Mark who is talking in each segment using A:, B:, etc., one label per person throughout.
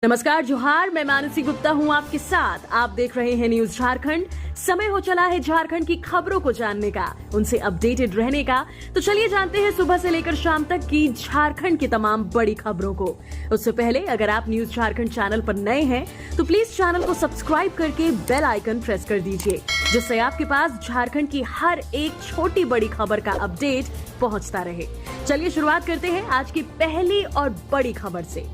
A: नमस्कार, जोहार। मैं मानसी गुप्ता हूं आपके साथ। आप देख रहे हैं न्यूज झारखंड। समय हो चला है झारखंड की खबरों को जानने का, उनसे अपडेटेड रहने का। तो चलिए जानते हैं सुबह से लेकर शाम तक की झारखंड की तमाम बड़ी खबरों को। उससे पहले अगर आप न्यूज झारखंड चैनल पर नए हैं तो प्लीज चैनल को सब्सक्राइब करके बेल आइकन प्रेस कर दीजिए, जिससे आपके पास झारखंड की हर एक छोटी बड़ी खबर का अपडेट पहुंचता रहे। चलिए शुरुआत करते हैं आज की पहली और बड़ी खबर से।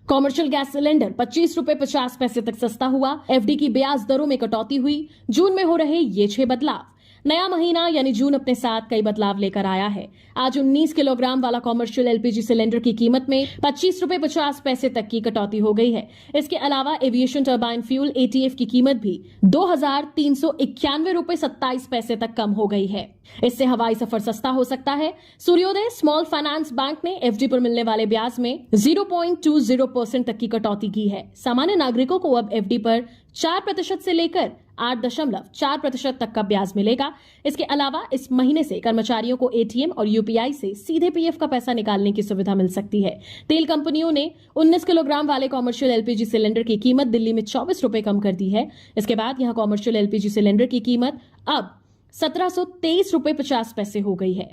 A: कॉमर्शियल गैस सिलेंडर 25 रुपए 50 पैसे तक सस्ता हुआ। एफडी की ब्याज दरों में कटौती हुई। जून में हो रहे ये 6 बदलाव। नया महीना यानी जून अपने साथ कई बदलाव लेकर आया है। आज 19 किलोग्राम वाला कॉमर्शियल एलपीजी सिलेंडर की कीमत में 25 रुपए 50 पैसे तक की कटौती हो गई है। इसके अलावा एविएशन टर्बाइन फ्यूल एटीएफ की कीमत भी 2,391 रुपए 27 पैसे तक कम हो गई है। इससे हवाई सफर सस्ता हो सकता है। सूर्योदय स्मॉल फाइनेंस बैंक ने एफडी पर मिलने वाले ब्याज में 0.20% तक की कटौती की है। सामान्य नागरिकों को अब एफडी पर 4% से लेकर 8.4% तक का ब्याज मिलेगा। इसके अलावा इस महीने से कर्मचारियों को एटीएम और यूपीआई से सीधे पीएफ का पैसा निकालने की सुविधा मिल सकती है। तेल कंपनियों ने 19 किलोग्राम वाले कॉमर्शियल एलपीजी सिलेंडर की कीमत दिल्ली में 24 रुपए कम कर दी है। इसके बाद यहां कॉमर्शियल एलपीजी सिलेंडर की कीमत अब 1723 रुपए 50 पैसे हो गई है।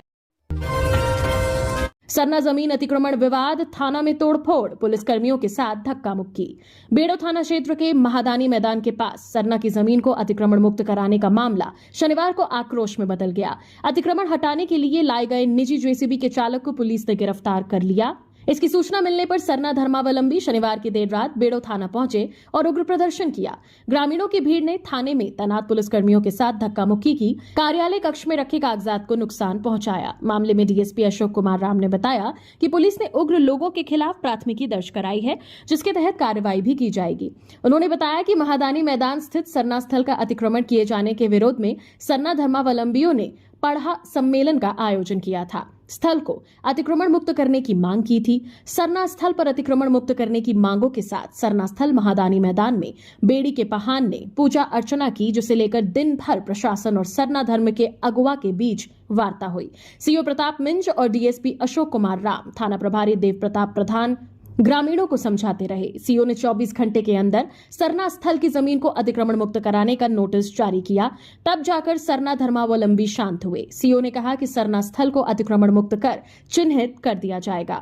A: सरना जमीन अतिक्रमण विवाद, थाना में तोड़फोड़, पुलिसकर्मियों के साथ धक्का मुक्की। बेड़ो थाना क्षेत्र के महादानी मैदान के पास सरना की जमीन को अतिक्रमण मुक्त कराने का मामला शनिवार को आक्रोश में बदल गया। अतिक्रमण हटाने के लिए लाए गए निजी जेसीबी के चालक को पुलिस ने गिरफ्तार कर लिया। इसकी सूचना मिलने पर सरना धर्मावलंबी शनिवार की देर रात बेड़ो थाना पहुंचे और उग्र प्रदर्शन किया। ग्रामीणों की भीड़ ने थाने में तैनात पुलिसकर्मियों के साथ धक्का मुक्की की। कार्यालय कक्ष में रखे कागजात को नुकसान पहुंचाया। मामले में डीएसपी अशोक कुमार राम ने बताया कि पुलिस ने उग्र लोगों के खिलाफ प्राथमिकी दर्ज कराई है, जिसके तहत कार्रवाई भी की जाएगी। उन्होंने बताया कि महादानी मैदान स्थित सरना स्थल का अतिक्रमण किए जाने के विरोध में सरना धर्मावलंबियों ने पढ़ा सम्मेलन का आयोजन किया था। स्थल को अतिक्रमण मुक्त करने की मांग की थी। सरना स्थल पर अतिक्रमण मुक्त करने की मांगों के साथ सरना स्थल महादानी मैदान में बेड़ी के पहान ने पूजा अर्चना की, जिसे लेकर दिन भर प्रशासन और सरना धर्म के अगुवा के बीच वार्ता हुई। सीओ प्रताप मिंज और डीएसपी अशोक कुमार राम, थाना प्रभारी देव प्रताप प्रधान ग्रामीणों को समझाते रहे। सीओ ने 24 घंटे के अंदर सरना स्थल की जमीन को अतिक्रमण मुक्त कराने का नोटिस जारी किया, तब जाकर सरना धर्मावलंबी शांत हुए। सीओ ने कहा कि सरना स्थल को अतिक्रमण मुक्त कर चिन्हित कर दिया जाएगा।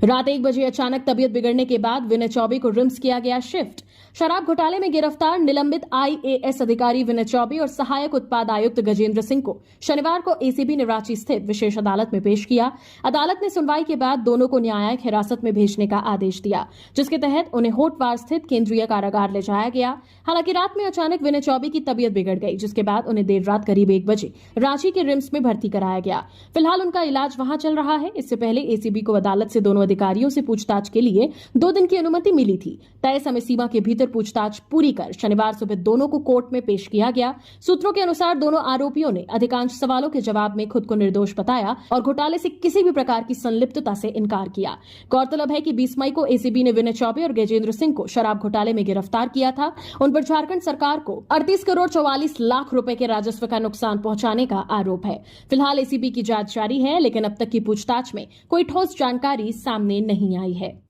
A: रात 1 बजे अचानक तबीयत बिगड़ने के बाद विनय चौबे को रिम्स किया गया शिफ्ट। शराब घोटाले में गिरफ्तार निलंबित आईएएस अधिकारी विनय चौबे और सहायक उत्पाद आयुक्त गजेंद्र सिंह को शनिवार को एसीबी ने रांची स्थित विशेष अदालत में पेश किया। अदालत ने सुनवाई के बाद दोनों को न्यायिक हिरासत में भेजने का आदेश दिया, जिसके तहत उन्हें होटवार स्थित केंद्रीय कारागार ले जाया गया। हालांकि रात में अचानक विनय चौबे की तबीयत बिगड़ गई, जिसके बाद उन्हें देर रात करीब 1 बजे रांची के रिम्स में भर्ती कराया गया। फिलहाल उनका इलाज वहां चल रहा है। इससे पहले एसीबी को अदालत से दोनों अधिकारियों से पूछताछ के लिए 2 दिन की अनुमति मिली थी। तय समय सीमा के भीतर पूछताछ पूरी कर शनिवार सुबह दोनों को कोर्ट में पेश किया गया। सूत्रों के अनुसार दोनों आरोपियों ने अधिकांश सवालों के जवाब में खुद को निर्दोष बताया और घोटाले से किसी भी प्रकार की संलिप्तता से इनकार किया। गौरतलब है कि 20 मई को एसीबी ने विनय चौबे और गजेंद्र सिंह को शराब घोटाले में गिरफ्तार किया था। उन पर झारखंड सरकार को 38 करोड़ 44 लाख रुपए के राजस्व का नुकसान पहुंचाने का आरोप है। फिलहाल एसीबी की जांच जारी है, लेकिन अब तक की पूछताछ में कोई ठोस जानकारी सामने नहीं आई है।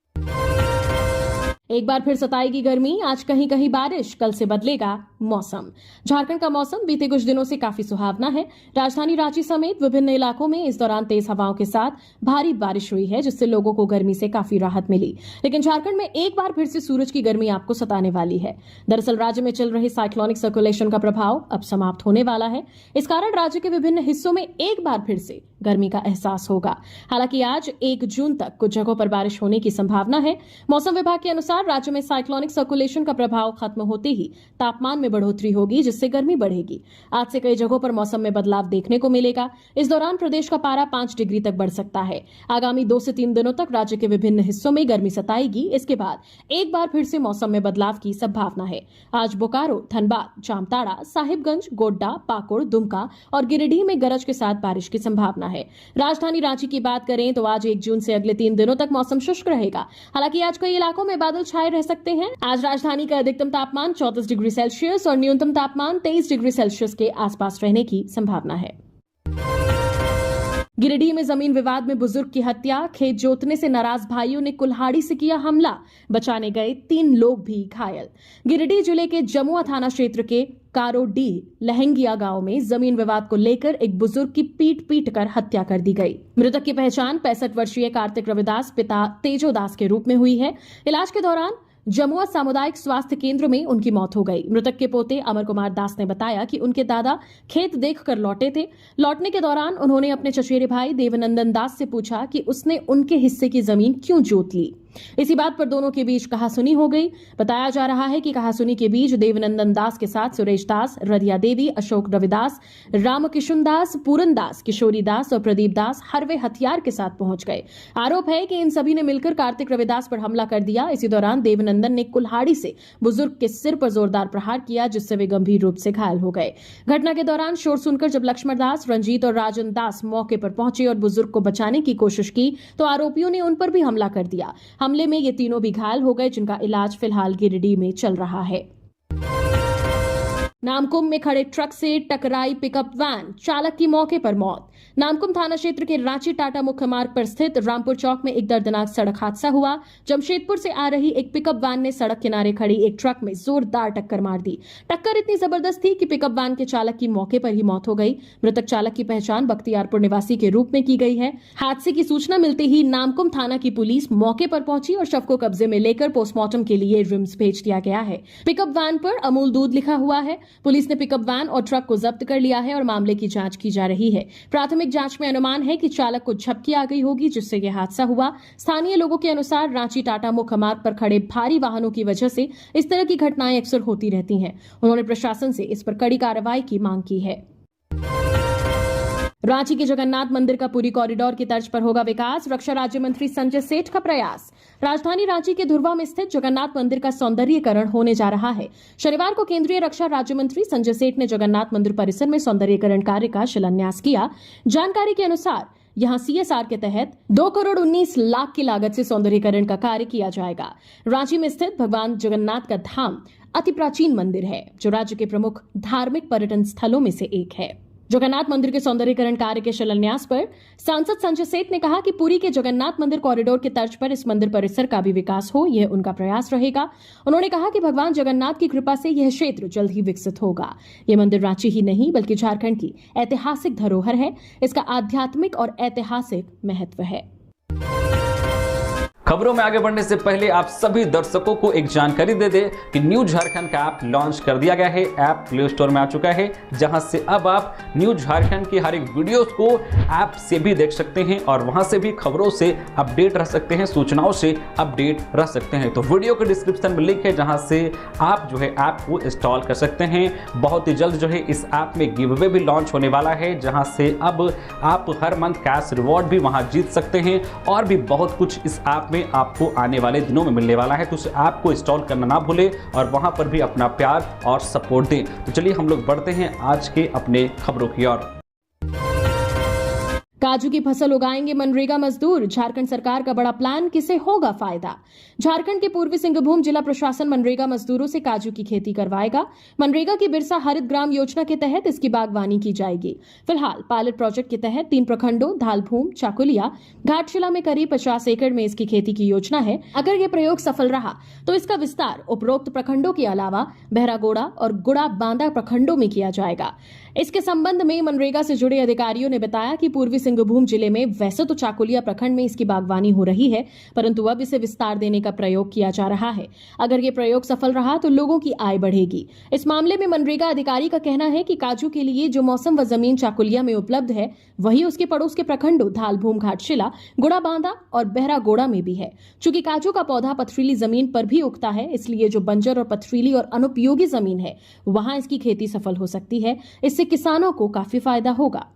A: एक बार फिर सताएगी गर्मी। आज कहीं कहीं बारिश, कल से बदलेगा मौसम। झारखंड का मौसम बीते कुछ दिनों से काफी सुहावना है। राजधानी रांची समेत विभिन्न इलाकों में इस दौरान तेज हवाओं के साथ भारी बारिश हुई है, जिससे लोगों को गर्मी से काफी राहत मिली। लेकिन झारखंड में एक बार फिर से सूरज की गर्मी आपको सताने वाली है। दरअसल राज्य में चल रहे साइक्लोनिक सर्कुलेशन का प्रभाव अब समाप्त होने वाला है। इस कारण राज्य के विभिन्न हिस्सों में एक बार फिर से गर्मी का एहसास होगा। हालांकि आज 1 जून तक कुछ जगहों पर बारिश होने की संभावना है। मौसम विभाग के अनुसार राज्य में साइक्लोनिक सर्कुलेशन का प्रभाव खत्म होते ही तापमान में बढ़ोतरी होगी, जिससे गर्मी बढ़ेगी। आज से कई जगहों पर मौसम में बदलाव देखने को मिलेगा। इस दौरान प्रदेश का पारा 5 डिग्री तक बढ़ सकता है। आगामी 2 से 3 दिनों तक राज्य के विभिन्न हिस्सों में गर्मी सताएगी। इसके बाद एक बार फिर से मौसम में बदलाव की संभावना है। आज बोकारो, धनबाद, जामताड़ा, साहिबगंज, गोड्डा, पाकुड़, दुमका और गिरिडीह में गरज के साथ बारिश की संभावना है। राजधानी रांची की बात करें तो आज 1 जून से अगले 3 दिनों तक मौसम शुष्क रहेगा। हालांकि आज कई इलाकों में बादल छाए रह सकते हैं। आज राजधानी का अधिकतम तापमान 34 डिग्री सेल्सियस और न्यूनतम तापमान 23 डिग्री सेल्सियस के आसपास रहने की संभावना है। गिरिडीह में जमीन विवाद में बुजुर्ग की हत्या, खेत जोतने से नाराज भाइयों ने कुल्हाड़ी से किया हमला, बचाने गए 3 लोग भी घायल। गिरिडीह जिले के जमुआ थाना क्षेत्र के कारोडी लहंगिया गांव में जमीन विवाद को लेकर एक बुजुर्ग की पीट कर हत्या कर दी गई। मृतक की पहचान 65 वर्षीय कार्तिक रविदास पिता तेजोदास के रूप में हुई है। इलाज के दौरान जमुआ सामुदायिक स्वास्थ्य केंद्र में उनकी मौत हो गई। मृतक के पोते अमर कुमार दास ने बताया कि उनके दादा खेत देखकर लौटे थे। लौटने के दौरान उन्होंने अपने चचेरे भाई देवनंदन दास से पूछा कि उसने उनके हिस्से की जमीन क्यों जोत ली। इसी बात पर दोनों के बीच कहासुनी हो गई। बताया जा रहा है कि कहासुनी के बीच देवनंदन दास के साथ सुरेश दास, रदिया देवी, अशोक रविदास, रामकिशुन दास, पूरन दास, किशोरी दास और प्रदीप दास हरवे हथियार के साथ पहुंच गए। आरोप है कि इन सभी ने मिलकर कार्तिक रविदास पर हमला कर दिया। इसी दौरान देवनंदन ने कुल्हाड़ी से बुजुर्ग के सिर पर जोरदार प्रहार किया, जिससे वे गंभीर रूप से घायल हो गए। घटना के दौरान शोर सुनकर जब लक्ष्मण दास, रंजीत और राजन दास मौके पर पहुंचे और बुजुर्ग को बचाने की कोशिश की तो आरोपियों ने उन पर भी हमला कर दिया। हमले में ये तीनों भी घायल हो गए, जिनका इलाज फिलहाल गिरिडीह में चल रहा है। नामकुम में खड़े ट्रक से टकराई पिकअप वैन, चालक की मौके पर मौत। नामकुम थाना क्षेत्र के रांची टाटा मुख्य मार्ग पर स्थित रामपुर चौक में एक दर्दनाक सड़क हादसा हुआ। जमशेदपुर से आ रही एक पिकअप वैन ने सड़क किनारे खड़ी एक ट्रक में जोरदार टक्कर मार दी। टक्कर इतनी जबरदस्त थी कि पिकअप वैन के चालक की मौके पर ही मौत हो गई। मृतक चालक की पहचान बख्तियारपुर निवासी के रूप में की गई है। हादसे की सूचना मिलते ही नामकुम थाना की पुलिस मौके पर पहुंची और शव को कब्जे में लेकर पोस्टमार्टम के लिए रिम्स भेज दिया गया है। पिकअप वैन पर अमूल दूध लिखा हुआ है। पुलिस ने पिकअप वैन और ट्रक को जब्त कर लिया है और मामले की जांच की जा रही है। प्राथमिक जांच में अनुमान है कि चालक को झपकी आ गई होगी, जिससे यह हादसा हुआ। स्थानीय लोगों के अनुसार रांची टाटा मुख्य मार्ग पर खड़े भारी वाहनों की वजह से इस तरह की घटनाएं अक्सर होती रहती हैं। उन्होंने प्रशासन से इस पर कड़ी कार्रवाई की मांग की है। रांची के जगन्नाथ मंदिर का पूरी कॉरिडोर की तर्ज पर होगा विकास, रक्षा राज्य मंत्री संजय सेठ का प्रयास। राजधानी रांची के धुर्वा में स्थित जगन्नाथ मंदिर का सौंदर्यीकरण होने जा रहा है। शनिवार को केंद्रीय रक्षा राज्य मंत्री संजय सेठ ने जगन्नाथ मंदिर परिसर में सौंदर्यीकरण कार्य का शिलान्यास किया। जानकारी के अनुसार यहां CSR के तहत 2 करोड़ 19 लाख की लागत से सौंदर्यीकरण का कार्य किया जाएगा। रांची में स्थित भगवान जगन्नाथ का धाम अति प्राचीन मंदिर है, जो राज्य के प्रमुख धार्मिक पर्यटन स्थलों में से एक है। जगन्नाथ मंदिर के सौंदर्यीकरण कार्य के शिलान्यास पर सांसद संजय सेठ ने कहा कि पुरी के जगन्नाथ मंदिर कॉरिडोर के तर्ज पर इस मंदिर परिसर का भी विकास हो, यह उनका प्रयास रहेगा। उन्होंने कहा कि भगवान जगन्नाथ की कृपा से यह क्षेत्र जल्द ही विकसित होगा। यह मंदिर रांची ही नहीं बल्कि झारखंड की ऐतिहासिक धरोहर है। इसका आध्यात्मिक और ऐतिहासिक महत्व है।
B: खबरों में आगे बढ़ने से पहले आप सभी दर्शकों को एक जानकारी दे दें कि न्यूज झारखंड का ऐप लॉन्च कर दिया गया है। ऐप प्ले स्टोर में आ चुका है, जहां से अब आप न्यूज झारखंड की हर एक वीडियोस को ऐप से भी देख सकते हैं और वहां से भी खबरों से अपडेट रह सकते हैं, सूचनाओं से अपडेट रह सकते हैं। तो वीडियो के डिस्क्रिप्शन में लिंक है, जहां से आप जो है ऐप को इंस्टॉल कर सकते हैं। बहुत ही जल्द जो है इस ऐप में गिव अवे भी लॉन्च होने वाला है, जहां से अब आप हर मंथ कैश रिवॉर्ड भी वहां जीत सकते हैं और भी बहुत कुछ इस ऐप में आपको आने वाले दिनों में मिलने वाला है। तो उस ऐप को इंस्टॉल करना ना भूलें और वहां पर भी अपना प्यार और सपोर्ट दें। तो चलिए हम लोग बढ़ते हैं आज के अपने खबरों की ओर।
A: काजू की फसल उगाएंगे मनरेगा मजदूर, झारखंड सरकार का बड़ा प्लान, किसे होगा फायदा। झारखंड के पूर्वी सिंहभूम जिला प्रशासन मनरेगा मजदूरों से काजू की खेती करवाएगा। मनरेगा की बिरसा हरित ग्राम योजना के तहत इसकी बागवानी की जाएगी। फिलहाल पायलट प्रोजेक्ट के तहत 3 प्रखंडों धालभूम, चाकुलिया, घाटशिला में करीब 50 एकड़ में इसकी खेती की योजना है। अगर ये प्रयोग सफल रहा तो इसका विस्तार उपरोक्त प्रखंडों के अलावा बहरागोड़ा और गुड़ा बांदा प्रखंडों में किया जाएगा। इसके संबंध में मनरेगा से जुड़े अधिकारियों ने बताया कि पूर्वी सिंहभूम जिले में वैसे तो चाकुलिया प्रखंड में इसकी बागवानी हो रही है, परंतु अब इसे विस्तार देने का प्रयोग किया जा रहा है। अगर ये प्रयोग सफल रहा तो लोगों की आय बढ़ेगी। इस मामले में मनरेगा अधिकारी का कहना है कि काजू के लिए जो मौसम व जमीन चाकुलिया में उपलब्ध है, वही उसके पड़ोस के प्रखंडों धालभूम, घाटशिला, गुड़ा बांदा और बहरागोड़ा में भी है। चूंकि काजू का पौधा पथरीली जमीन पर भी उगता है, इसलिए जो बंजर और पथरीली और अनुपयोगी जमीन है, वहां इसकी खेती सफल हो सकती है। इससे किसानों को काफी फायदा होगा।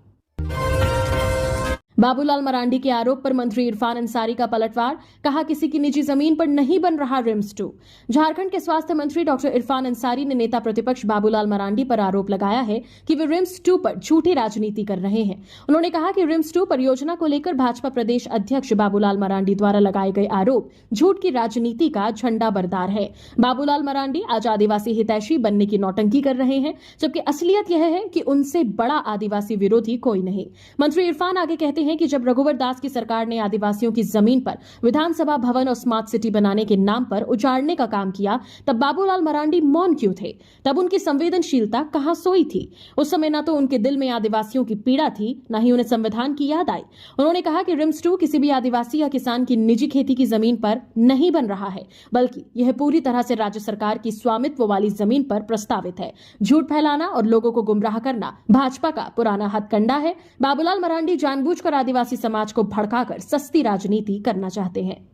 A: बाबूलाल मरांडी के आरोप पर मंत्री इरफान अंसारी का पलटवार, कहा किसी की निजी जमीन पर नहीं बन रहा रिम्स 2। झारखंड के स्वास्थ्य मंत्री डॉक्टर इरफान अंसारी ने नेता प्रतिपक्ष बाबूलाल मरांडी पर आरोप लगाया है कि वे रिम्स 2 पर झूठी राजनीति कर रहे हैं। उन्होंने कहा कि रिम्स 2 परियोजना को लेकर भाजपा प्रदेश अध्यक्ष बाबूलाल मरांडी द्वारा लगाए गए आरोप झूठ की राजनीति का झंडा बरदार है। बाबूलाल मरांडी आज आदिवासी हितैषी बनने की नौटंकी कर रहे हैं, जबकि असलियत यह है कि उनसे बड़ा आदिवासी विरोधी कोई नहीं। मंत्री इरफान आगे कहते हैं हैं कि जब रघुवर दास की सरकार ने आदिवासियों की जमीन पर विधानसभा भवन और स्मार्ट सिटी बनाने के नाम पर उजाड़ने का काम किया, तब बाबूलाल मरांडी मौन क्यों थे? तब उनकी संवेदनशीलता कहां सोई थी? उस समय न तो उनके दिल में आदिवासियों की पीड़ा थी, न ही उन्हें संविधान की याद आई। उन्होंने कहा कि रिम्स 2 किसी भी आदिवासी या किसान की निजी खेती की जमीन पर नहीं बन रहा है, बल्कि यह पूरी तरह से राज्य सरकार की स्वामित्व वाली जमीन पर प्रस्तावित है। झूठ फैलाना और लोगों को गुमराह करना भाजपा का पुराना हथकंडा है। बाबूलाल मरांडी जानबूझकर आदिवासी समाज को भड़काकर सस्ती राजनीति करना चाहते हैं।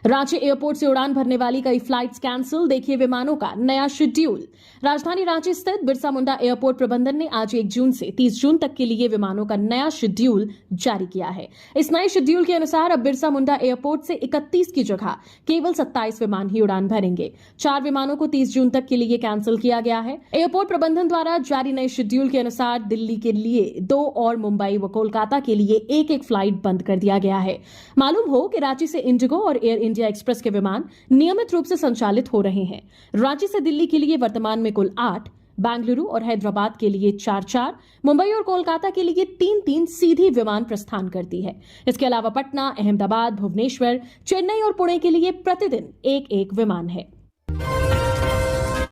A: रांची एयरपोर्ट से उड़ान भरने वाली कई फ्लाइट्स कैंसिल, देखिए विमानों का नया शेड्यूल। राजधानी रांची स्थित बिरसा मुंडा एयरपोर्ट प्रबंधन ने आज 1 जून से 30 जून तक के लिए विमानों का नया शेड्यूल जारी किया है। इस नए शेड्यूल के अनुसार अब बिरसा मुंडा एयरपोर्ट से 31 की जगह केवल 27 विमान ही उड़ान भरेंगे। 4 विमानों को 30 जून तक के लिए कैंसिल किया गया है। एयरपोर्ट प्रबंधन द्वारा जारी नए शेड्यूल के अनुसार दिल्ली के लिए 2 और मुंबई व कोलकाता के लिए 1-1 फ्लाइट बंद कर दिया गया है। मालूम हो कि रांची से इंडिगो और एयर इंडिया एक्सप्रेस के विमान नियमित रूप से संचालित हो रहे हैं। रांची से दिल्ली के लिए वर्तमान में कुल 8, बेंगलुरु और हैदराबाद के लिए 4-4, मुंबई और कोलकाता के लिए 3-3 सीधी विमान प्रस्थान करती है। इसके अलावा पटना, अहमदाबाद, भुवनेश्वर, चेन्नई और पुणे के लिए प्रतिदिन 1-1 विमान है।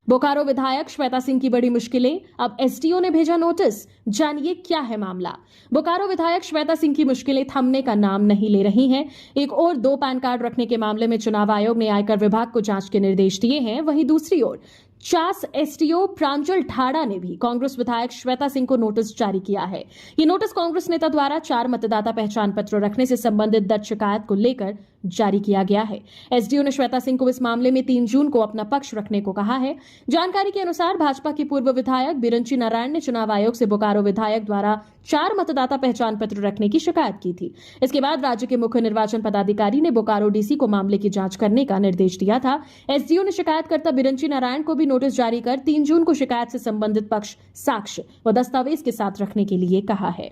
A: बोकारो विधायक श्वेता सिंह की बड़ी मुश्किलें, अब एसडीओ ने भेजा नोटिस, जानिए क्या है मामला। बोकारो विधायक श्वेता सिंह की मुश्किलें थमने का नाम नहीं ले रही हैं। एक और 2 पैन कार्ड रखने के मामले में चुनाव आयोग ने आयकर विभाग को जांच के निर्देश दिए हैं। वहीं दूसरी ओर चास एसडीओ प्रांजल ठाड़ा ने भी कांग्रेस विधायक श्वेता सिंह को नोटिस जारी किया है। ये नोटिस कांग्रेस नेता द्वारा 4 मतदाता पहचान पत्र रखने से संबंधित दर्ज शिकायत को लेकर जारी किया गया है। एसडीओ ने श्वेता सिंह को इस मामले में 3 जून को अपना पक्ष रखने को कहा है। जानकारी के अनुसार भाजपा की पूर्व विधायक बिरंची नारायण ने चुनाव आयोग से बोकारो विधायक द्वारा 4 मतदाता पहचान पत्र रखने की शिकायत की थी। इसके बाद राज्य के मुख्य निर्वाचन पदाधिकारी ने बोकारो डीसी को मामले की जांच करने का निर्देश दिया था। एसडीओ ने शिकायतकर्ता बिरंची नारायण को भी नोटिस जारी कर 3 जून को शिकायत से संबंधित पक्ष साक्ष्य व दस्तावेज के साथ रखने के लिए कहा है।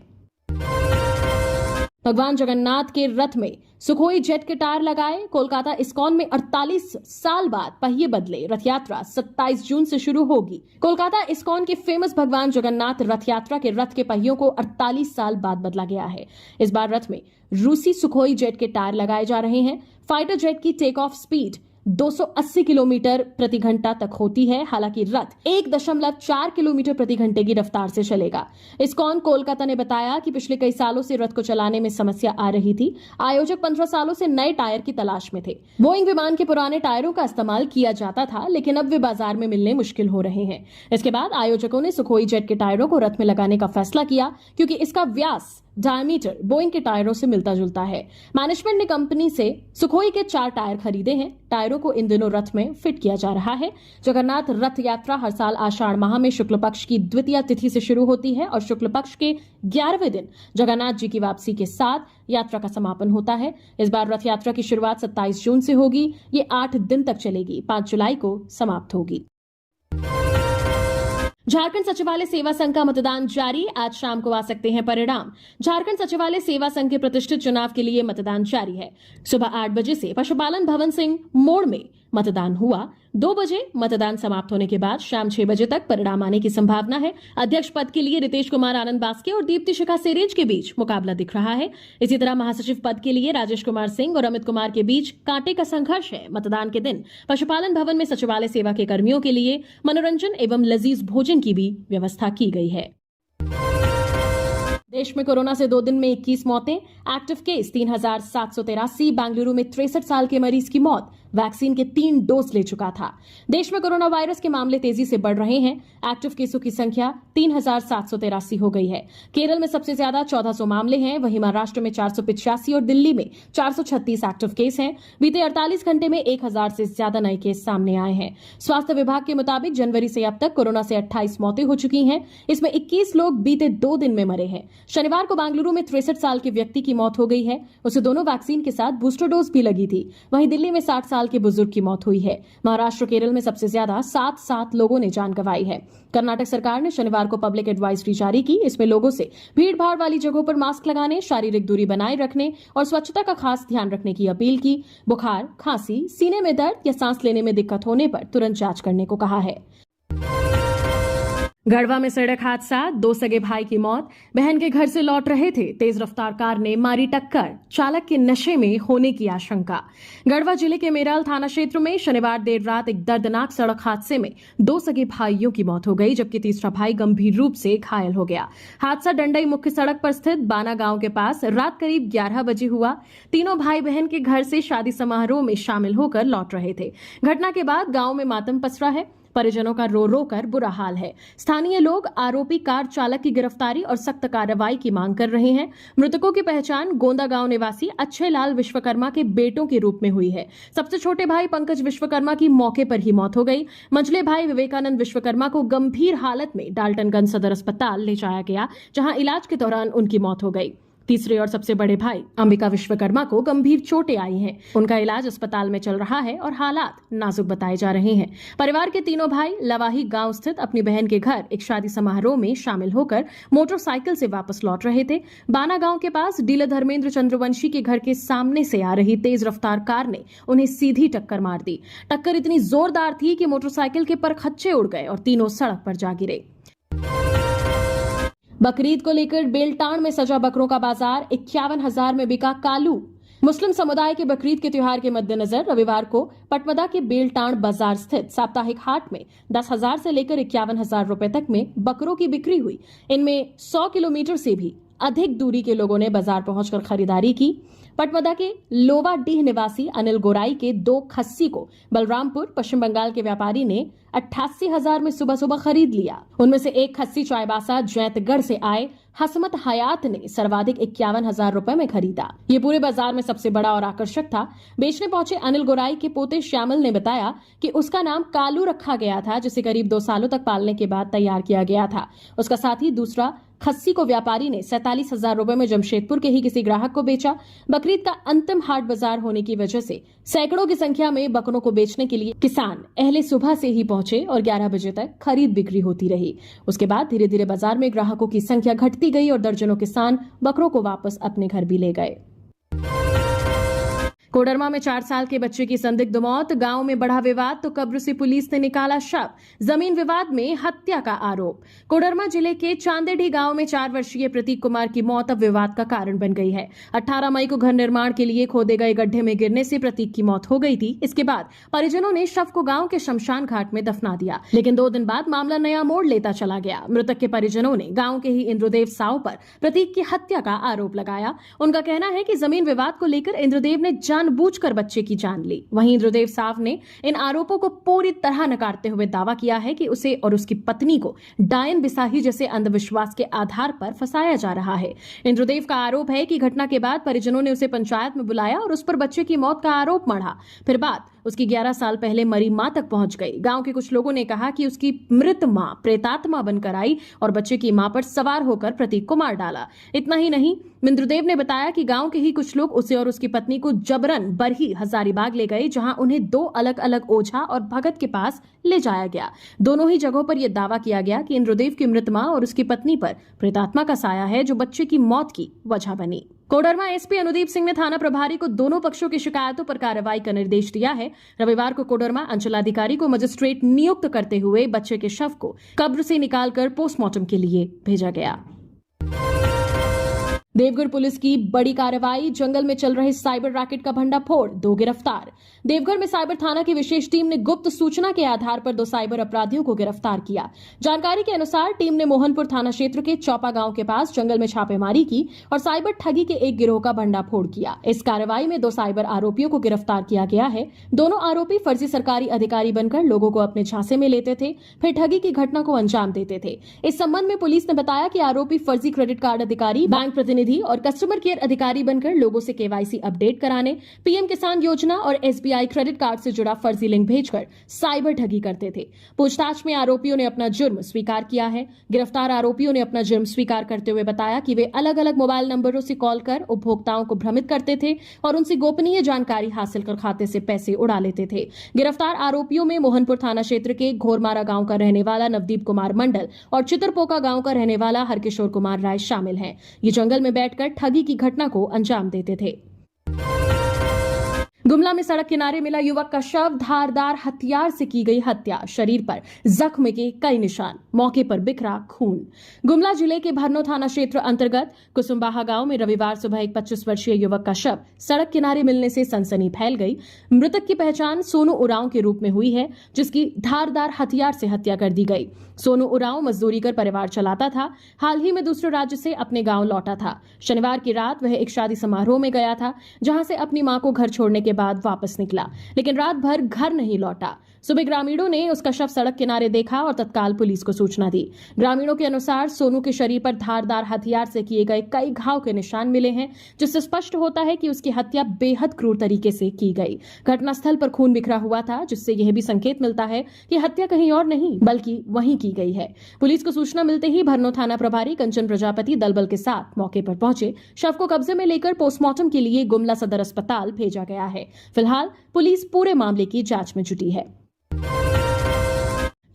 A: भगवान जगन्नाथ के रथ में सुखोई जेट के टायर लगाए, कोलकाता इस्कॉन में 48 साल बाद पहिए बदले, रथ यात्रा 27 जून से शुरू होगी। कोलकाता इस्कॉन के फेमस भगवान जगन्नाथ रथ यात्रा के रथ के पहियों को 48 साल बाद बदला गया है। इस बार रथ में रूसी सुखोई जेट के टायर लगाए जा रहे हैं। फाइटर जेट की टेक ऑफ स्पीड 280 किलोमीटर प्रति घंटा तक होती है। हालांकि रथ 1.4 किलोमीटर प्रति घंटे की रफ्तार से चलेगा। इस्कॉन कोलकाता ने बताया कि पिछले कई सालों से रथ को चलाने में समस्या आ रही थी। आयोजक 15 सालों से नए टायर की तलाश में थे। बोइंग विमान के पुराने टायरों का इस्तेमाल किया जाता था, लेकिन अब वे बाजार में मिलने मुश्किल हो रहे हैं। इसके बाद आयोजकों ने सुखोई जेट के टायरों को रथ में लगाने का फैसला किया, क्योंकि इसका व्यास डायमीटर बोइंग के टायरों से मिलता जुलता है। मैनेजमेंट ने कंपनी से सुखोई के 4 टायर खरीदे हैं। टायरों को इन दिनों रथ में फिट किया जा रहा है। जगन्नाथ रथ यात्रा हर साल आषाढ़ माह में शुक्ल पक्ष की द्वितीय तिथि से शुरू होती है और शुक्ल पक्ष के 11वें दिन जगन्नाथ जी की वापसी के साथ यात्रा का समापन होता है। इस बार रथ यात्रा की शुरुआत 27 जून से होगी। ये 8 दिन तक चलेगी, 5 जुलाई को समाप्त होगी। झारखंड सचिवालय सेवा संघ का मतदान जारी, आज शाम को आ सकते हैं परिणाम। झारखंड सचिवालय सेवा संघ के प्रतिष्ठित चुनाव के लिए मतदान जारी है। सुबह 8 बजे से पशुपालन भवन सिंह मोड़ में मतदान हुआ। 2 बजे मतदान समाप्त होने के बाद शाम 6 बजे तक परिणाम आने की संभावना है। अध्यक्ष पद के लिए रितेश कुमार आनंद बास्के और दीप्ति शिखा सेरेज के बीच मुकाबला दिख रहा है। इसी तरह महासचिव पद के लिए राजेश कुमार सिंह और अमित कुमार के बीच कांटे का संघर्ष है। मतदान के दिन पशुपालन भवन में सचिवालय सेवा के कर्मियों के लिए मनोरंजन एवं लजीज भोजन की भी व्यवस्था की गई है। देश में कोरोना से 2 दिन में 21 मौतें, एक्टिव केस 3783। बेंगलुरु में 63 साल के मरीज की मौत, वैक्सीन के 3 डोज ले चुका था। देश में कोरोना वायरस के मामले तेजी से बढ़ रहे हैं। एक्टिव केसों की संख्या 3783 हो गई है। केरल में सबसे ज्यादा 1400 मामले हैं, वहीं महाराष्ट्र में 485 और दिल्ली में 436 एक्टिव केस हैं। बीते 48 घंटे में 1000 से ज्यादा नए केस सामने आए हैं। स्वास्थ्य विभाग के मुताबिक जनवरी से अब तक कोरोना से 28 मौतें हो चुकी हैं। इसमें 21 लोग बीते 2 दिन में मरे हैं। शनिवार को बेंगलुरु में 63 साल के व्यक्ति की मौत हो गई है। उसे दोनों वैक्सीन के साथ बूस्टर डोज भी लगी थी। वहीं दिल्ली में 60 साल के बुजुर्ग की मौत हुई है। महाराष्ट्र केरल में सबसे ज्यादा 7 लोगों ने जान गंवाई है। कर्नाटक सरकार ने शनिवार को पब्लिक एडवाइजरी जारी की। इसमें लोगों से भीड़ भाड़ वाली जगहों पर मास्क लगाने, शारीरिक दूरी बनाए रखने और स्वच्छता का खास ध्यान रखने की अपील की। बुखार, खांसी, सीने में दर्द या सांस लेने में दिक्कत होने पर तुरंत जांच करने को कहा है। गढ़वा में सड़क हादसा, 2 सगे भाई की मौत। बहन के घर से लौट रहे थे, तेज रफ्तार कार ने मारी टक्कर, चालक के नशे में होने की आशंका। गढ़वा जिले के मेरल थाना क्षेत्र में शनिवार देर रात एक दर्दनाक सड़क हादसे में 2 सगे भाइयों की मौत हो गई, जबकि तीसरा भाई गंभीर रूप से घायल हो गया। हादसा डंडई मुख्य सड़क पर स्थित बाना गांव के पास रात करीब 11 बजे हुआ। तीनों भाई बहन के घर से शादी समारोह में शामिल होकर लौट रहे थे। घटना के बाद गांव में मातम पसरा है। परिजनों का रो रो कर बुरा हाल है। स्थानीय लोग आरोपी कार चालक की गिरफ्तारी और सख्त कार्रवाई की मांग कर रहे हैं। मृतकों की पहचान गोंदा गांव निवासी अच्छे लाल विश्वकर्मा के बेटों के रूप में हुई है। सबसे छोटे भाई पंकज विश्वकर्मा की मौके पर ही मौत हो गई। मंझले भाई विवेकानंद विश्वकर्मा को गंभीर हालत में डाल्टनगंज सदर अस्पताल ले जाया गया, जहां इलाज के दौरान उनकी मौत हो गई। तीसरे और सबसे बड़े भाई अंबिका विश्वकर्मा को गंभीर चोटें आई हैं। उनका इलाज अस्पताल में चल रहा है और हालात नाजुक बताए जा रहे हैं। परिवार के तीनों भाई लवाही गांव स्थित अपनी बहन के घर एक शादी समारोह में शामिल होकर मोटरसाइकिल से वापस लौट रहे थे। बाना गांव के पास डीलर धर्मेंद्र चंद्रवंशी के घर के सामने से आ रही तेज रफ्तार कार ने उन्हें सीधी टक्कर मार दी। टक्कर इतनी जोरदार थी कि मोटरसाइकिल के परखच्चे उड़ गए और तीनों सड़क पर जा गिरे। बकरीद को लेकर बेलटाण में सजा बकरों का बाजार, 51,000 में बिका कालू। मुस्लिम समुदाय के बकरीद के त्योहार के मद्देनजर रविवार को पटमदा के बेलटाण बाजार स्थित साप्ताहिक हाट में 10,000 से लेकर 51,000 रुपए तक में बकरों की बिक्री हुई। इनमें 100 किलोमीटर से भी अधिक दूरी के लोगों ने बाजार पहुंचकर खरीदारी की। पटमदा के लोवाडीह निवासी अनिल गोराई के 2 खस्सी को बलरामपुर पश्चिम बंगाल के व्यापारी ने 88,000 में सुबह सुबह खरीद लिया। उनमें से एक खस्सी चाईबासा जैतगढ़ से आए हसमत हयात ने सर्वाधिक 51,000 रुपए में खरीदा। ये पूरे बाजार में सबसे बड़ा और आकर्षक था। बेचने पहुंचे अनिल गोराई के पोते श्यामल ने बताया कि उसका नाम कालू रखा गया था, जिसे करीब 2 सालों तक पालने के बाद तैयार किया गया था। उसका साथी दूसरा खस्सी को व्यापारी ने 47,000 रुपए में जमशेदपुर के ही किसी ग्राहक को बेचा। बकरीद का अंतिम हाट बाजार होने की वजह से सैकड़ों की संख्या में बकरों को बेचने के लिए किसान अहले सुबह से ही पहुंचे और 11 बजे तक खरीद बिक्री होती रही। उसके बाद धीरे धीरे बाजार में ग्राहकों की संख्या घटती गई और दर्जनों किसान बकरों को वापस अपने घर भी ले गए। कोडरमा में 4 साल के बच्चे की संदिग्ध मौत, गांव में बढ़ा विवाद तो कब्र से पुलिस ने निकाला शव। जमीन विवाद में हत्या का आरोप। कोडरमा जिले के चांदेडी गांव में 4 वर्षीय प्रतीक कुमार की मौत अब विवाद का कारण बन गई है। 18 मई को घर निर्माण के लिए खोदे गए गड्ढे में गिरने से प्रतीक की मौत हो गई थी। इसके बाद परिजनों ने शव को गांव के शमशान घाट में दफना दिया, लेकिन 2 दिन बाद मामला नया मोड़ लेता चला गया। मृतक के परिजनों ने गांव के ही इंद्रदेव साव पर प्रतीक की हत्या का आरोप लगाया। उनका कहना है कि जमीन विवाद को लेकर इंद्रदेव ने जानबूझकर बच्चे की जान ली। वहीं इंद्रदेव साव ने इन आरोपों को पूरी तरह नकारते हुए दावा किया है कि उसे और उसकी पत्नी को डायन बिसाही जैसे अंधविश्वास के आधार पर फंसाया जा रहा है। इंद्रदेव का आरोप है कि घटना के बाद परिजनों ने उसे पंचायत में बुलाया और उस पर बच्चे की मौत का आरोप मढ़ा। फिर बात उसकी 11 साल पहले मरी मां तक पहुंच गई। गांव के कुछ लोगों ने कहा कि उसकी मृत मां प्रेतात्मा बनकर आई और बच्चे की मां पर सवार होकर प्रतीक को मार डाला। इतना ही नहीं, इंद्रदेव ने बताया कि गांव के ही कुछ लोग उसे और उसकी पत्नी को जबरन बरही हजारीबाग ले गए, जहां उन्हें 2 अलग अलग ओझा और भगत के पास ले जाया गया। दोनों ही जगहों पर यह दावा किया गया कि इंद्रदेव की मृत मां और उसकी पत्नी पर प्रेतात्मा का साया है, जो बच्चे की मौत की वजह बनी। कोडरमा एसपी अनुदीप सिंह ने थाना प्रभारी को दोनों पक्षों की शिकायतों पर कार्रवाई का निर्देश दिया है। रविवार को कोडरमा अंचलाधिकारी को मजिस्ट्रेट नियुक्त करते हुए बच्चे के शव को कब्र से निकालकर पोस्टमार्टम के लिए भेजा गया। देवघर पुलिस की बड़ी कार्रवाई, जंगल में चल रहे साइबर रैकेट का भंडाफोड़, 2 गिरफ्तार। देवघर में साइबर थाना की विशेष टीम ने गुप्त सूचना के आधार पर 2 साइबर अपराधियों को गिरफ्तार किया। जानकारी के अनुसार टीम ने मोहनपुर थाना क्षेत्र के चौपा गांव के पास जंगल में छापेमारी की और साइबर ठगी के एक गिरोह का भंडाफोड़ किया। इस कार्रवाई में 2 साइबर आरोपियों को गिरफ्तार किया गया है। दोनों आरोपी फर्जी सरकारी अधिकारी बनकर लोगों को अपने झांसे में लेते थे, फिर ठगी की घटना को अंजाम देते थे। इस संबंध में पुलिस ने बताया कि आरोपी फर्जी क्रेडिट कार्ड अधिकारी, बैंक प्रतिनिधि और कस्टमर केयर अधिकारी बनकर लोगों से केवाईसी अपडेट कराने, पीएम किसान योजना और एसबीआई क्रेडिट कार्ड से जुड़ा फर्जी लिंक भेजकर साइबर ठगी करते थे। पूछताछ में आरोपियों ने अपना जुर्म स्वीकार किया है। गिरफ्तार आरोपियों ने अपना जुर्म स्वीकार करते हुए बताया कि वे अलग अलग मोबाइल नंबरों से कॉल कर उपभोक्ताओं को भ्रमित करते थे और उनसे गोपनीय जानकारी हासिल कर खाते से पैसे उड़ा लेते थे। गिरफ्तार आरोपियों में मोहनपुर थाना क्षेत्र के घोरमारा गांव का रहने वाला नवदीप कुमार मंडल और चितरपोका गांव का रहने वाला हरकिशोर कुमार राय शामिल हैं। ये जंगल में बैठकर ठगी की घटना को अंजाम देते थे। गुमला में सड़क किनारे मिला युवक का शव, धारदार हथियार से की गई हत्या, शरीर पर जख्म के कई निशान, मौके पर बिखरा खून। गुमला जिले के भरनो थाना क्षेत्र अंतर्गत कुसुम्बाहा गांव में रविवार सुबह एक 25 वर्षीय युवक का शव सड़क किनारे मिलने से सनसनी फैल गई। मृतक की पहचान सोनू उरांव के रूप में हुई है, जिसकी धारदार हथियार से हत्या कर दी गई। सोनू उरांव मजदूरी कर परिवार चलाता था। हाल ही में दूसरे राज्य से अपने गांव लौटा था। शनिवार की रात वह एक शादी समारोह में गया था, जहां से अपनी मां को घर छोड़ने के बाद वापस निकला, लेकिन रात भर घर नहीं लौटा। सुबह ग्रामीणों ने उसका शव सड़क किनारे देखा और तत्काल पुलिस को सूचना दी। ग्रामीणों के अनुसार सोनू के शरीर पर धारदार हथियार से किए गए कई घाव के निशान मिले हैं, जिससे स्पष्ट होता है कि उसकी हत्या बेहद क्रूर तरीके से की गई। घटनास्थल पर खून बिखरा हुआ था, जिससे यह भी संकेत मिलता है कि हत्या कहीं और नहीं बल्कि वहीं की गई है। पुलिस को सूचना मिलते ही भरनो थाना प्रभारी कंचन प्रजापति दलबल के साथ मौके पर पहुंचे। शव को कब्जे में लेकर पोस्टमार्टम के लिए गुमला सदर अस्पताल भेजा गया है। फिलहाल पुलिस पूरे मामले की जांच में जुटी है।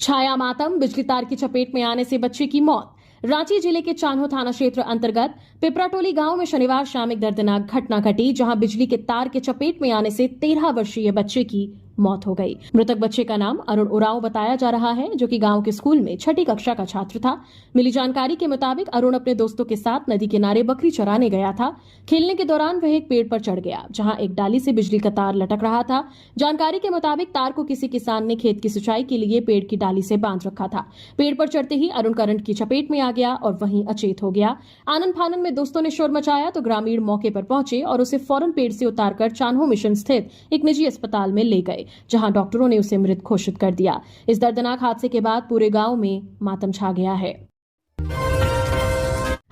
A: छाया मातम, बिजली तार की चपेट में आने से बच्चे की मौत। रांची जिले के चान्हो थाना क्षेत्र अंतर्गत पिपराटोली गांव में शनिवार शाम एक दर्दनाक घटना घटी, जहां बिजली के तार के चपेट में आने से 13 वर्षीय बच्चे की मौत हो गई। मृतक बच्चे का नाम अरुण उरांव बताया जा रहा है, जो कि गांव के स्कूल में 6ठी कक्षा का छात्र था। मिली जानकारी के मुताबिक अरुण अपने दोस्तों के साथ नदी किनारे बकरी चराने गया था। खेलने के दौरान वह एक पेड़ पर चढ़ गया, जहां एक डाली से बिजली का तार लटक रहा था। जानकारी के मुताबिक तार को किसी किसान ने खेत की सिंचाई के लिए पेड़ की डाली से बांध रखा था। पेड़ पर चढ़ते ही अरुण करंट की चपेट में आ गया और वहीं अचेत हो गया। आनन फानन में दोस्तों ने शोर मचाया तो ग्रामीण मौके पर पहुंचे और उसे फौरन पेड़ से उतारकर चान्हो मिशन स्थित एक निजी अस्पताल में ले गए, जहां डॉक्टरों ने उसे मृत घोषित कर दिया। इस दर्दनाक हादसे के बाद पूरे गांव में मातम छा गया है।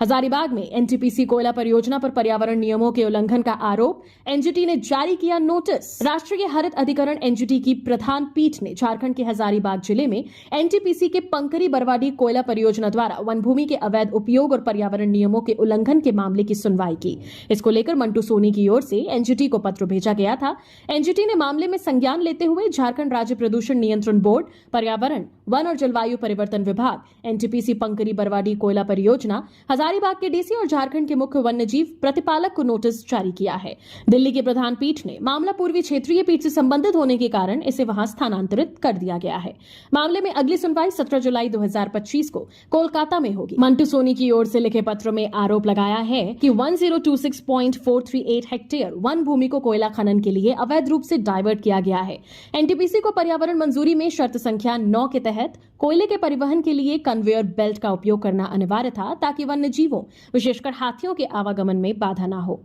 A: हजारीबाग में एनटीपीसी कोयला परियोजना पर पर्यावरण नियमों के उल्लंघन का आरोप, एनजीटी ने जारी किया नोटिस। राष्ट्रीय हरित अधिकरण एनजीटी की प्रधान पीठ ने झारखंड के हजारीबाग जिले में एनटीपीसी के पंकरी बरवाडी कोयला परियोजना द्वारा वन भूमि के अवैध उपयोग और पर्यावरण नियमों के उल्लंघन के मामले की सुनवाई की। इसको लेकर मंटू सोनी की ओर से एनजीटी को पत्र भेजा गया था। एनजीटी ने मामले में संज्ञान लेते हुए झारखंड राज्य प्रदूषण नियंत्रण बोर्ड, पर्यावरण, वन और जलवायु परिवर्तन विभाग, एनटीपीसी पंकरी बरवाडी कोयला परियोजना, हजारीबाग के डीसी और झारखंड के मुख्य वन्यजीव प्रतिपालक को नोटिस जारी किया है। दिल्ली के प्रधान पीठ ने मामला पूर्वी क्षेत्रीय पीठ से संबंधित होने के कारण इसे वहां स्थानांतरित कर दिया गया है। मामले में अगली सुनवाई 17 जुलाई 2025 को कोलकाता में होगी। मंटू सोनी की ओर से लिखे पत्र में आरोप लगाया है कि 1026.438 हेक्टेयर वन भूमि को कोयला खनन के लिए अवैध रूप से डाइवर्ट किया गया है। एनटीपीसी को पर्यावरण मंजूरी में शर्त संख्या 9 के तहत कोयले के परिवहन के लिए कन्वेयर बेल्ट का उपयोग करना अनिवार्य था, ताकि वन्य जीवों विशेषकर हाथियों के आवागमन में बाधा न हो।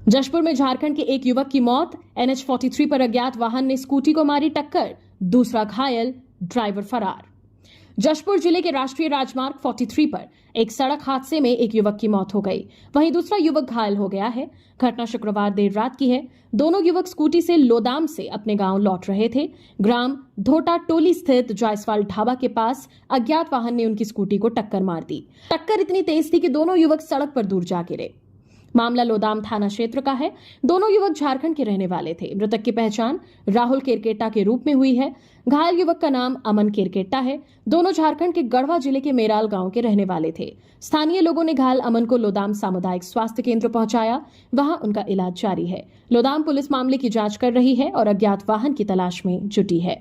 A: जशपुर में झारखंड के एक युवक की मौत, NH43 पर अज्ञात वाहन ने स्कूटी को मारी टक्कर, दूसरा घायल, ड्राइवर फरार। जशपुर जिले के राष्ट्रीय राजमार्ग 43 पर एक सड़क हादसे में एक युवक की मौत हो गई, वहीं दूसरा युवक घायल हो गया है। घटना शुक्रवार देर रात की है। दोनों युवक स्कूटी से लोदाम से अपने गांव लौट रहे थे। ग्राम धोटा टोली स्थित जायसवाल ढाबा के पास अज्ञात वाहन ने उनकी स्कूटी को टक्कर मार दी। टक्कर इतनी तेज थी कि दोनों युवक सड़क पर दूर जा गिरे। मामला लोदाम थाना क्षेत्र का है। दोनों युवक झारखंड के रहने वाले थे। मृतक की पहचान राहुल केरकेटा के रूप में हुई है। घायल युवक का नाम अमन केरकेटा है। दोनों झारखंड के गढ़वा जिले के मेराल गांव के रहने वाले थे। स्थानीय लोगों ने घायल अमन को लोदाम सामुदायिक स्वास्थ्य केंद्र पहुंचाया, वहां उनका इलाज जारी है। लोदाम पुलिस मामले की जांच कर रही है और अज्ञात वाहन की तलाश में जुटी है।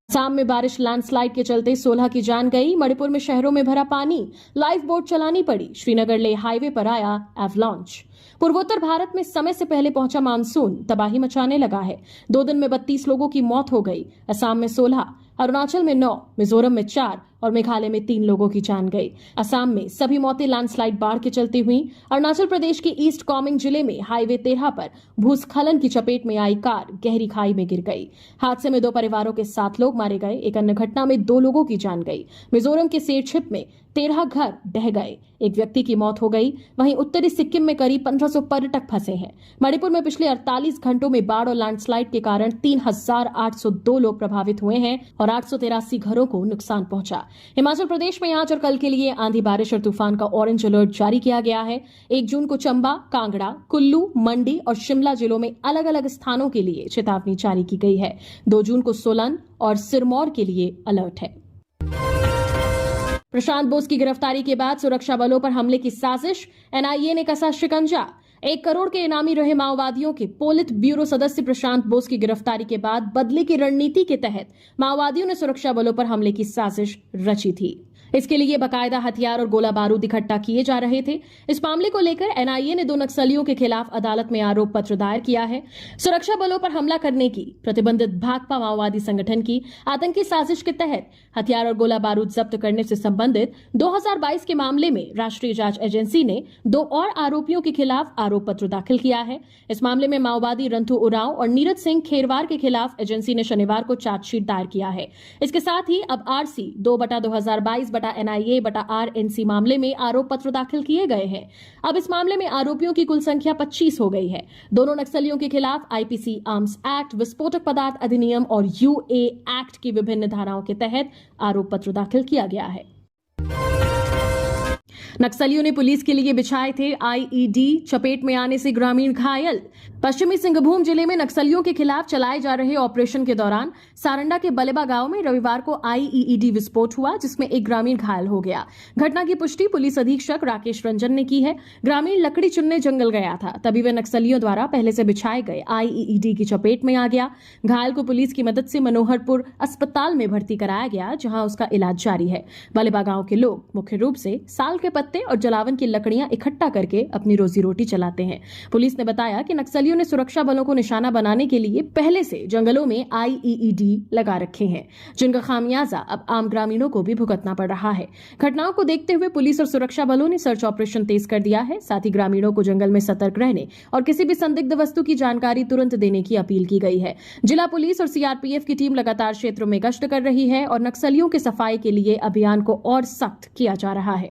A: असम में बारिश लैंडस्लाइड के चलते 16 की जान गई। मणिपुर में शहरों में भरा पानी, लाइफ बोट चलानी पड़ी। श्रीनगर लेह हाईवे पर आया एवलांच। पूर्वोत्तर भारत में समय से पहले पहुंचा मानसून तबाही मचाने लगा है। 2 दिन में 32 लोगों की मौत हो गई। असम में 16, अरुणाचल में 9, मिजोरम में 4 और मेघालय में 3 लोगों की जान गई। असम में सभी मौतें लैंडस्लाइड बाढ़ के चलते हुई। अरुणाचल प्रदेश के ईस्ट कामेंग जिले में हाईवे 13 पर भूस्खलन की चपेट में आई कार गहरी खाई में गिर गई। हादसे में 2 परिवारों के 7 लोग मारे गए। एक अन्य घटना में 2 लोगों की जान गई। मिजोरम के सेरछिप में 13 घर ढह गए। एक व्यक्ति की मौत हो गई। वहीं उत्तरी सिक्किम में करीब 1500 पर्यटक फंसे हैं। मणिपुर में पिछले 48 घंटों में बाढ़ और लैंडस्लाइड के कारण 3802 लोग प्रभावित हुए हैं और 883 घरों को नुकसान पहुंचा। हिमाचल प्रदेश में आज और कल के लिए आंधी, बारिश और तूफान का ऑरेंज अलर्ट जारी किया गया है। 1 जून को चंबा, कांगड़ा, कुल्लू, मंडी और शिमला जिलों में अलग अलग स्थानों के लिए चेतावनी जारी की गई है। 2 जून को सोलन और सिरमौर के लिए अलर्ट है। प्रशांत बोस की गिरफ्तारी के बाद सुरक्षा बलों पर हमले की साजिश, एनआईए ने कसा शिकंजा। 1 करोड़ के इनामी रहे माओवादियों के पोलित ब्यूरो सदस्य प्रशांत बोस की गिरफ्तारी के बाद बदले की रणनीति के तहत माओवादियों ने सुरक्षा बलों पर हमले की साजिश रची थी। इसके लिए बकायदा हथियार और गोला बारूद इकट्ठा किए जा रहे थे। इस मामले को लेकर एनआईए ने 2 नक्सलियों के खिलाफ अदालत में आरोप पत्र दायर किया है। सुरक्षा बलों पर हमला करने की प्रतिबंधित भाकपा माओवादी संगठन की आतंकी साजिश के तहत हथियार और गोला बारूद जब्त करने से संबंधित 2022 के मामले में राष्ट्रीय जांच एजेंसी ने 2 और आरोपियों के खिलाफ आरोप पत्र दाखिल किया है। इस मामले में माओवादी रंथू उरांव और नीरज सिंह खेरवार के खिलाफ एजेंसी ने शनिवार को चार्जशीट दायर किया है। इसके साथ ही अब आरसी 2/2022/NIA/RNC मामले में आरोप पत्र दाखिल किए गए हैं। अब इस मामले में आरोपियों की कुल संख्या 25 हो गई है। दोनों नक्सलियों के खिलाफ आईपीसी आर्म्स एक्ट, विस्फोटक पदार्थ अधिनियम और यूए एक्ट की विभिन्न धाराओं के तहत आरोप पत्र दाखिल किया गया है। नक्सलियों ने पुलिस के लिए बिछाए थे आईईडी, चपेट में आने से ग्रामीण घायल। पश्चिमी सिंहभूम जिले में नक्सलियों के खिलाफ चलाए जा रहे ऑपरेशन के दौरान सारंडा के बलेबा गांव में रविवार को आईईडी विस्फोट हुआ, जिसमें एक ग्रामीण घायल हो गया। घटना की पुष्टि पुलिस अधीक्षक राकेश रंजन ने की है। ग्रामीण लकड़ी चुनने जंगल गया था, तभी वह नक्सलियों द्वारा पहले से बिछाए गए आईईडी की चपेट में आ गया। घायल को पुलिस की मदद से मनोहरपुर अस्पताल में भर्ती कराया गया, जहां उसका इलाज जारी है। बलेबा गांव के लोग मुख्य रूप से साल के पत्ते और जलावन की लकड़ियां इकट्ठा करके अपनी रोजी रोटी चलाते हैं। पुलिस ने बताया कि नक्सलियों ने सुरक्षा बलों को निशाना बनाने के लिए पहले से जंगलों में आईईडी लगा रखे हैं, जिनका खामियाजा अब आम ग्रामीणों को भी भुगतना पड़ रहा है। घटनाओं को देखते हुए पुलिस और सुरक्षा बलों ने सर्च ऑपरेशन तेज कर दिया है। साथ ही ग्रामीणों को जंगल में सतर्क रहने और किसी भी संदिग्ध वस्तु की जानकारी तुरंत देने की अपील की गई है। जिला पुलिस और सीआरपीएफ की टीम लगातार क्षेत्रों में गश्त कर रही है और नक्सलियों की सफाई के लिए अभियान को और सख्त किया जा रहा है।